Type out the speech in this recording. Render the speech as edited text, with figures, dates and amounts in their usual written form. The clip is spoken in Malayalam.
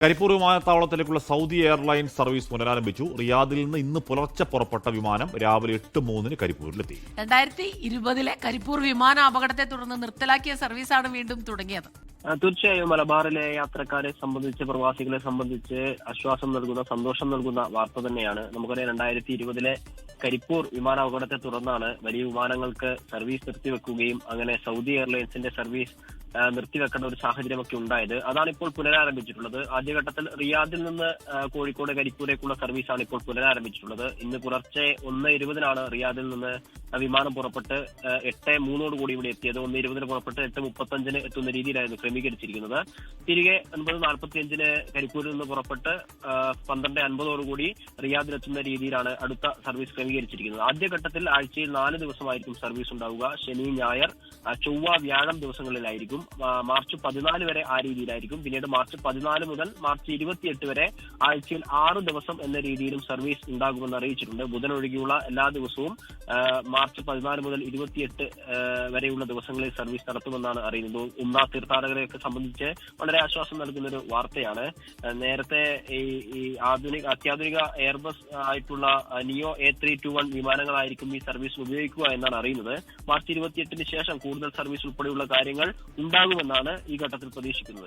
കരിപ്പൂർ വിമാനത്താവളത്തിലേക്കുള്ള സൗദി എയർലൈൻസ് സർവീസ് പുനരാരംഭിച്ചു. റിയാദിൽ നിന്ന് ഇന്ന് പുലർച്ചെ പുറപ്പെട്ട വിമാനം രാവിലെ 8:03 കരിപ്പൂരിലെത്തി. 2020 കരിപ്പൂർ വിമാന അപകടത്തെ തുടർന്ന് നിർത്തലാക്കിയ സർവീസാണ് വീണ്ടും തുടങ്ങിയത്. തീർച്ചയായും മലബാറിലെ യാത്രക്കാരെ സംബന്ധിച്ച്, പ്രവാസികളെ സംബന്ധിച്ച് ആശ്വാസം നൽകുന്ന, സന്തോഷം നൽകുന്ന വാർത്ത തന്നെയാണ്. നമുക്കറിയാം 2020 കരിപ്പൂർ വിമാനാപകടത്തെ തുടർന്നാണ് വലിയ വിമാനങ്ങൾക്ക് സർവീസ് നിർത്തിവെക്കുകയും അങ്ങനെ സൗദി എയർലൈൻസിന്റെ സർവീസ് നിർത്തിവെക്കേണ്ട ഒരു സാഹചര്യമൊക്കെ ഉണ്ടായത്. അതാണ് ഇപ്പോൾ പുനരാരംഭിച്ചിട്ടുള്ളത്. ആദ്യഘട്ടത്തിൽ റിയാദിൽ നിന്ന് കോഴിക്കോട് കരിപ്പൂരേക്കുള്ള സർവീസാണ് ഇപ്പോൾ പുനരാരംഭിച്ചിട്ടുള്ളത്. ഇന്ന് പുലർച്ചെ 1:20 റിയാദിൽ നിന്ന് വിമാനം പുറപ്പെട്ട് 8:03 കൂടി ഇവിടെ എത്തിയത്. 1:20 പുറപ്പെട്ട് 8:35 എത്തുന്ന രീതിയിലായിരുന്നു ക്രമീകരിച്ചിരിക്കുന്നത്. തിരികെ 9:45 കരിപ്പൂരിൽ നിന്ന് പുറപ്പെട്ട് 12:50 കൂടി റിയാദിലെത്തുന്ന രീതിയിലാണ് അടുത്ത സർവീസ് ക്രമീകരിച്ചിരിക്കുന്നത്. ആദ്യഘട്ടത്തിൽ ആഴ്ചയിൽ 4 ദിവസമായിരിക്കും സർവീസ് ഉണ്ടാവുക. ശനി, ഞായർ, ചൊവ്വ, വ്യാഴം ദിവസങ്ങളിലായിരിക്കും. മാർച്ച് 14 വരെ ആ രീതിയിലായിരിക്കും. പിന്നീട് മാർച്ച് 14 മുതൽ മാർച്ച് 28 വരെ ആഴ്ചയിൽ 6 ദിവസം എന്ന രീതിയിലും സർവീസ് ഉണ്ടാകുമെന്ന് അറിയിച്ചിട്ടുണ്ട്. ബുധൻ ഒഴികെയുള്ള എല്ലാ ദിവസവും മാർച്ച് 14 മുതൽ 28 വരെയുള്ള ദിവസങ്ങളിൽ സർവീസ് നടത്തുമെന്നാണ് അറിയുന്നത്. ഉംറ തീർത്ഥാടകരെയൊക്കെ സംബന്ധിച്ച് വളരെ ആശ്വാസം നൽകുന്ന ഒരു വാർത്തയാണ്. നേരത്തെ ഈ അത്യാധുനിക എയർബസ് ആയിട്ടുള്ള നിയോ A321 വിമാനങ്ങളായിരിക്കും ഈ സർവീസ് ഉപയോഗിക്കുക എന്നാണ് അറിയുന്നത്. മാർച്ച് 28 ശേഷം കൂടുതൽ സർവീസ് ഉൾപ്പെടെയുള്ള കാര്യങ്ങൾ ഉണ്ടാകുമെന്നാണ് ഈ ഘട്ടത്തിൽ പ്രതീക്ഷിക്കുന്നത്.